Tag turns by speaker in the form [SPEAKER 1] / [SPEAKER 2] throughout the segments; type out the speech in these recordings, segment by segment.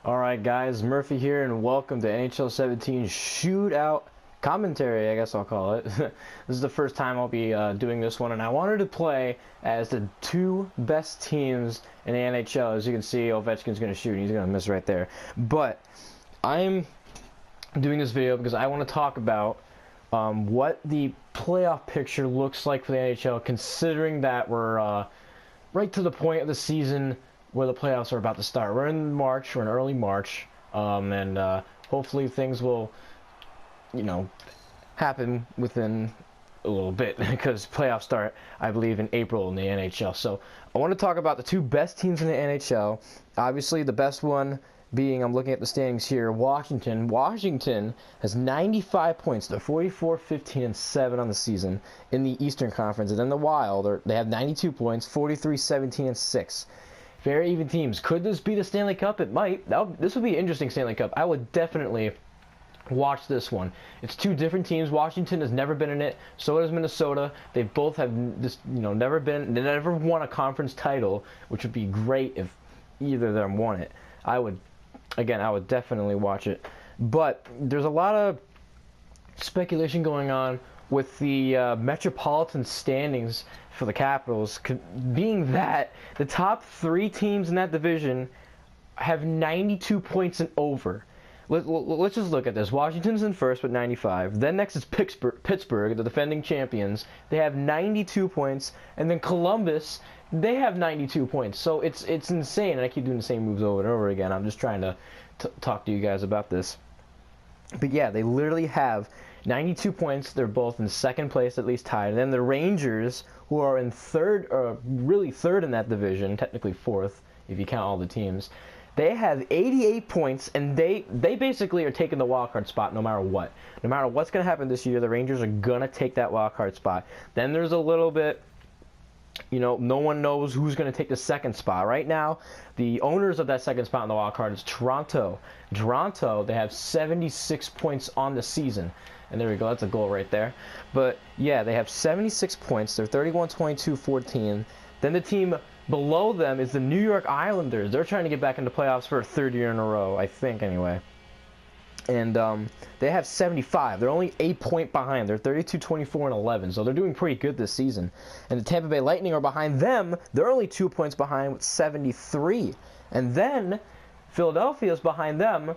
[SPEAKER 1] Alright guys, Murphy here and welcome to NHL 17 Shootout commentary, I guess I'll call it. This is the first time I'll be doing this one, and I wanted to play as the two best teams in the NHL. As you can see, Ovechkin's going to shoot and he's going to miss right there. But I'm doing this video because I want to talk about what the playoff picture looks like for the NHL, considering that we're right to the point of the season where the playoffs are about to start. We're in March, we're in early March, and hopefully things will, happen within a little bit because playoffs start, I believe, in April in the NHL. So I want to talk about the two best teams in the NHL. Obviously, the best one being, I'm looking at the standings here, Washington. Washington has 95 points. They're 44, 15, and 7 on the season in the Eastern Conference. And then the Wild, they have 92 points, 43, 17, and 6. Very even teams. Could this be the Stanley Cup? It might. This would be an interesting Stanley Cup. I would definitely watch this one. It's two different teams. Washington has never been in it. So does Minnesota. They both have just, never been. They never won a conference title, which would be great if either of them won it. I would definitely watch it. But there's a lot of speculation going on with the Metropolitan standings for the Capitals, being that the top three teams in that division have 92 points and over. Let's just look at this. Washington's in first with 95. Then next is Pittsburgh, the defending champions. They have 92 points. And then Columbus, they have 92 points. So it's insane. And I keep doing the same moves over and over again. I'm just trying to talk to you guys about this. But yeah, they literally have 92 points. They're both in second place, at least tied. And then the Rangers, who are in third, or really third in that division, technically fourth if you count all the teams, they have 88 points, and they basically are taking the wild card spot no matter what. No matter what's going to happen this year, the Rangers are going to take that wild card spot. Then there's a little bit, no one knows who's going to take the second spot. Right now, the owners of that second spot in the wild card is Toronto. Toronto, they have 76 points on the season. And there we go, that's a goal right there. But yeah, they have 76 points. They're 31, 22, 14. Then the team below them is the New York Islanders. They're trying to get back into playoffs for a third year in a row, I think, anyway. And they have 75. They're only 8 points behind. They're 32, 24, and 11. So they're doing pretty good this season. And the Tampa Bay Lightning are behind them. They're only 2 points behind with 73. And then Philadelphia's behind them.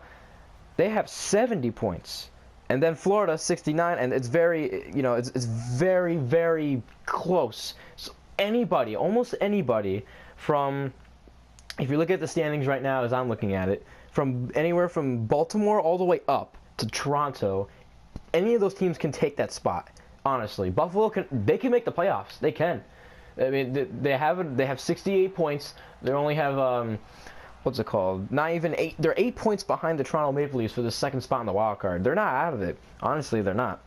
[SPEAKER 1] They have 70 points. And then Florida, 69, and it's very, it's very, very close. So anybody, almost anybody from, if you look at the standings right now as I'm looking at it, from anywhere from Baltimore all the way up to Toronto, any of those teams can take that spot, honestly. Buffalo, they can make the playoffs. They can. I mean, they have 68 points. They only have, what's it called? Not even 8. They're 8 points behind the Toronto Maple Leafs for the second spot in the wild card. They're not out of it. Honestly, they're not.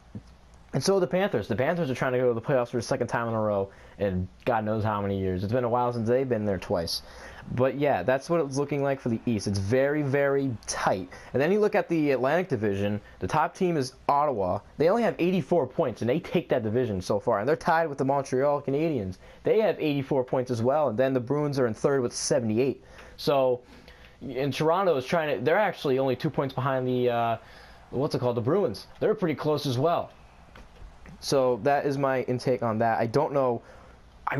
[SPEAKER 1] And so are the Panthers. The Panthers are trying to go to the playoffs for the second time in a row in God knows how many years. It's been a while since they've been there twice. But yeah, that's what it's looking like for the East. It's very, very tight. And then you look at the Atlantic Division. The top team is Ottawa. They only have 84 points, and they take that division so far. And they're tied with the Montreal Canadiens. They have 84 points as well. And then the Bruins are in third with 78. So, and Toronto is trying to, they're actually only 2 points behind the, the Bruins. They're pretty close as well. So that is my intake on that. I don't know. I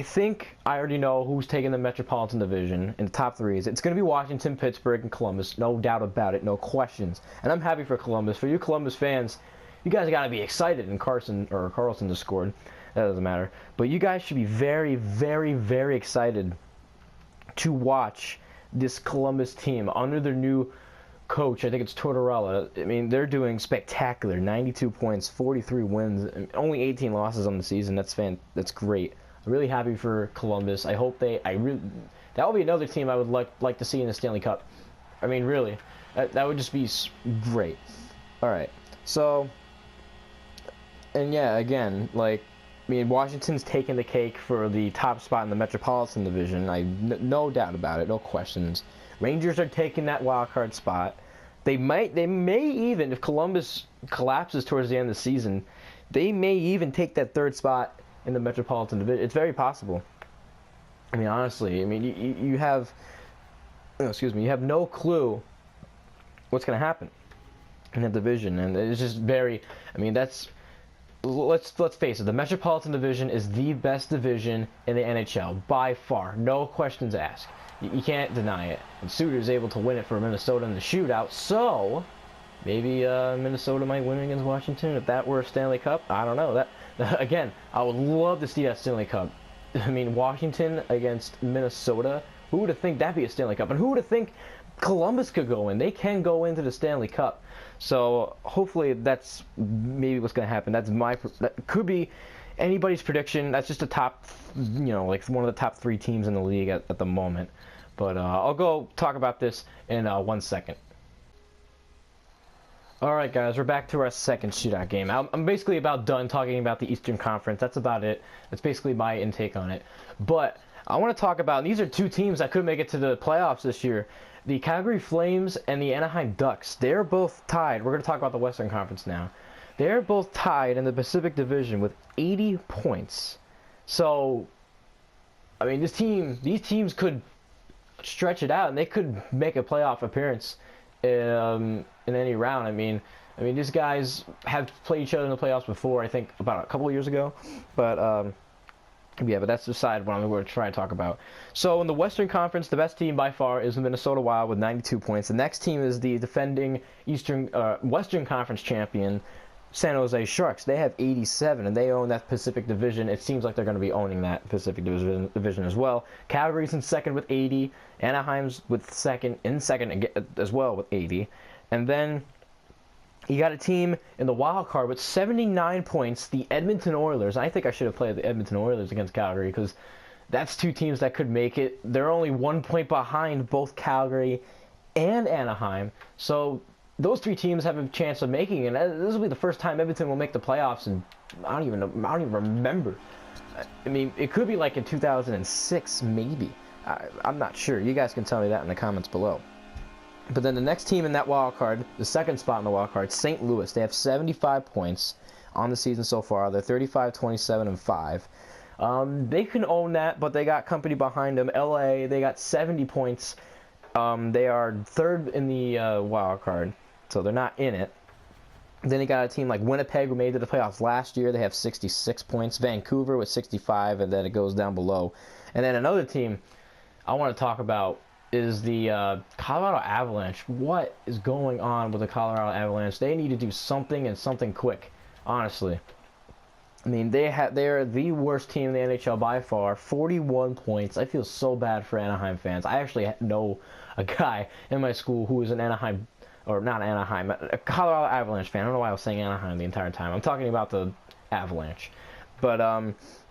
[SPEAKER 1] think I already know who's taking the Metropolitan Division in the top three. It's going to be Washington, Pittsburgh, and Columbus. No doubt about it. No questions. And I'm happy for Columbus. For you Columbus fans, you guys got to be excited. And Carlson just scored. That doesn't matter. But you guys should be very, very, very excited to watch this Columbus team under their new coach. I think it's Tortorella. I mean, they're doing spectacular. 92 points, 43 wins, and only 18 losses on the season. That's great. I'm really happy for Columbus. I hope that would be another team I would like to see in the Stanley Cup. I mean, really, that would just be great. All right, so, and yeah, again, Washington's taking the cake for the top spot in the Metropolitan Division. No doubt about it, no questions. Rangers are taking that wild card spot. They may even, if Columbus collapses towards the end of the season, they may even take that third spot in the Metropolitan Division. It's very possible. I mean, honestly, you have excuse me, you have no clue what's going to happen in the division, and it's just very. I mean, let's face it. The Metropolitan Division is the best division in the NHL by far, no questions asked. You can't deny it. And Suter is able to win it for Minnesota in the shootout, so maybe Minnesota might win against Washington if that were a Stanley Cup. I don't know. That again, I would love to see that Stanley Cup. I mean, Washington against Minnesota. Who would have think that'd be a Stanley Cup? And who would have think Columbus could go in? They can go into the Stanley Cup. So hopefully that's maybe what's going to happen. That could be anybody's prediction. That's just the top, like one of the top 3 teams in the league at the moment. But I'll go talk about this in 1 second. Alright guys, we're back to our second shootout game. I'm basically about done talking about the Eastern Conference. That's about it. That's basically my intake on it. But I want to talk about, these are 2 teams that could make it to the playoffs this year. The Calgary Flames and the Anaheim Ducks. They're both tied. We're going to talk about the Western Conference now. They're both tied in the Pacific Division with 80 points. So, I mean, these teams could stretch it out, and they could make a playoff appearance in any round. I mean, these guys have played each other in the playoffs before. I think about a couple of years ago, but yeah, but that's the side what I'm going to try and talk about. So in the Western Conference, the best team by far is the Minnesota Wild with 92 points. The next team is the defending Western Conference champion, San Jose Sharks. They have 87, and they own that Pacific Division. It seems like they're going to be owning that Pacific Division as well. Calgary's in second with 80. Anaheim's in second as well with 80. And then you got a team in the wild card with 79 points, the Edmonton Oilers. I think I should have played the Edmonton Oilers against Calgary because that's 2 teams that could make it. They're only 1 point behind both Calgary and Anaheim. So those 3 teams have a chance of making it. And this will be the first time Edmonton will make the playoffs, and I don't even remember. I mean, it could be like in 2006, maybe. I'm not sure. You guys can tell me that in the comments below. But then the next team in that wild card, the second spot in the wild card, St. Louis. They have 75 points on the season so far. They're 35, 27, and 5. They can own that, but they got company behind them. LA, they got 70 points. They are third in the wild card, so they're not in it. Then you got a team like Winnipeg, who made it to the playoffs last year. They have 66 points. Vancouver with 65, and then it goes down below. And then another team I want to talk about is the Colorado Avalanche. What is going on with the Colorado Avalanche? They need to do something, and something quick, honestly. I mean, they are the worst team in the NHL by far. 41 points. I feel so bad for Anaheim fans. I actually know a guy in my school who is an Anaheim, or not Anaheim, a Colorado Avalanche fan. I don't know why I was saying Anaheim the entire time. I'm talking about the Avalanche. But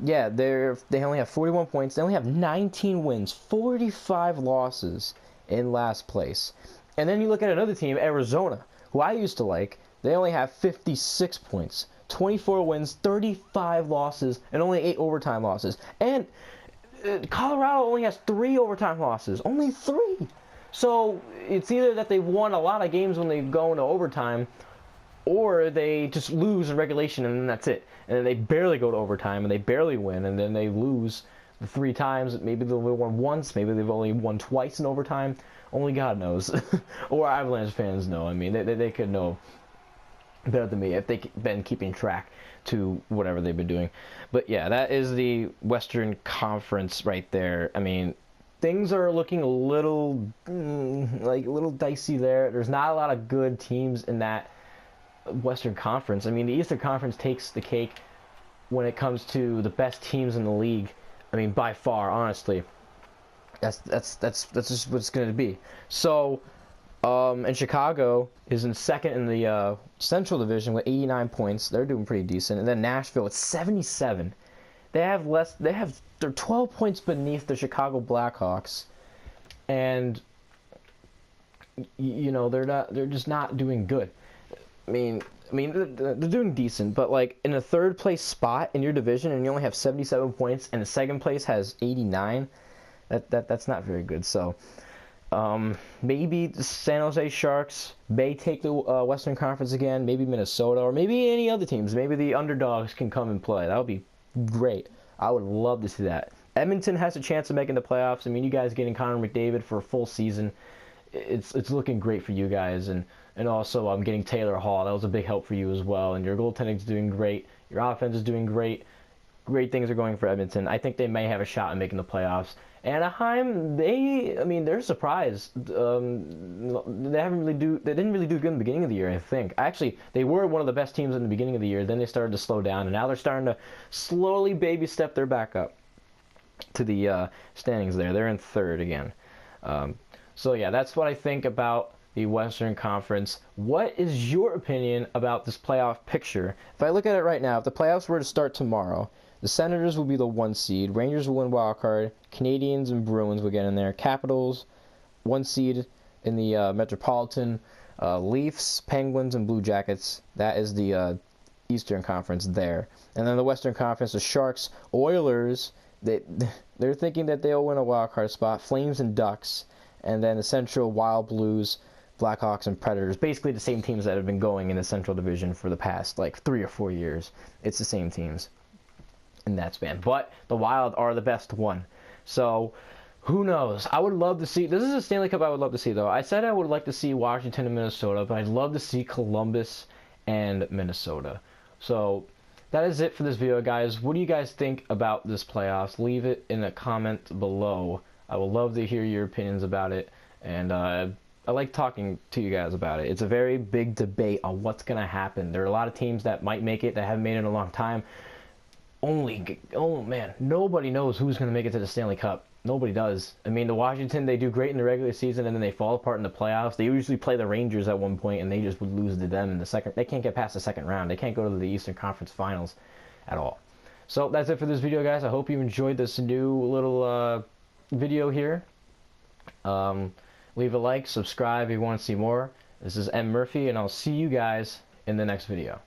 [SPEAKER 1] yeah, they only have 41 points. They only have 19 wins, 45 losses in last place. And then you look at another team, Arizona, who I used to like. They only have 56 points, 24 wins, 35 losses, and only 8 overtime losses. And Colorado only has 3 overtime losses, only 3. So it's either that they won a lot of games when they go into overtime, or they just lose in regulation, and then that's it. And then they barely go to overtime, and they barely win, and then they lose the 3 times. Maybe they've only won once. Maybe they've only won twice in overtime. Only God knows. Or Avalanche fans know. I mean, they could know better than me if they've been keeping track to whatever they've been doing. But yeah, that is the Western Conference right there. I mean, things are looking a little dicey there. There's not a lot of good teams in that Western Conference. I mean, the Eastern Conference takes the cake when it comes to the best teams in the league. I mean, by far, honestly. That's just what it's going to be. So, and Chicago is in second in the Central Division with 89 points. They're doing pretty decent. And then Nashville with 77. They're 12 points beneath the Chicago Blackhawks, and they're just not doing good. I mean, they're doing decent, but like in a third place spot in your division, and you only have 77 points, and the second place has 89. That's not very good. So maybe the San Jose Sharks may take the Western Conference again. Maybe Minnesota, or maybe any other teams. Maybe the underdogs can come and play. That would be great. I would love to see that. Edmonton has a chance of making the playoffs. I mean, you guys getting Connor McDavid for a full season, it's looking great for you guys. And also, I'm getting Taylor Hall. That was a big help for you as well. And your goaltending is doing great. Your offense is doing great. Great things are going for Edmonton. I think they may have a shot in making the playoffs. Anaheim, they're surprised. They didn't really do good in the beginning of the year. I think actually they were one of the best teams in the beginning of the year. Then they started to slow down, and now they're starting to slowly baby step their back up to the standings. They're in third again. So yeah, that's what I think about the Western Conference. What is your opinion about this playoff picture? If I look at it right now, if the playoffs were to start tomorrow, the Senators will be the 1 seed. Rangers will win wild card. Canadiens and Bruins will get in there. Capitals, 1 seed in the Metropolitan. Leafs, Penguins, and Blue Jackets. That is the Eastern Conference there. And then the Western Conference, the Sharks, Oilers. They're thinking that they'll win a wild card spot. Flames and Ducks. And then the Central, Wild, Blues, Blackhawks, and Predators. Basically the same teams that have been going in the Central Division for the past 3 or 4 years. It's the same teams in that span. But the Wild are the best one. So who knows? I would love to see. This is a Stanley Cup I would love to see, though. I said I would like to see Washington and Minnesota, but I'd love to see Columbus and Minnesota. So that is it for this video, guys. What do you guys think about this playoffs? Leave it in a comment below. I would love to hear your opinions about it. And I like talking to you guys about it. It's a very big debate on what's going to happen. There are a lot of teams that might make it, that haven't made it in a long time. Oh man, nobody knows who's going to make it to the Stanley Cup. Nobody does. I mean, the Washington, they do great in the regular season, and then they fall apart in the playoffs. They usually play the Rangers at one point, and they just would lose to them in the second. They can't get past the second round. They can't go to the Eastern Conference Finals at all. So that's it for this video, guys. I hope you enjoyed this new little video here. Leave a like, subscribe if you want to see more. This is M. Murphy, and I'll see you guys in the next video.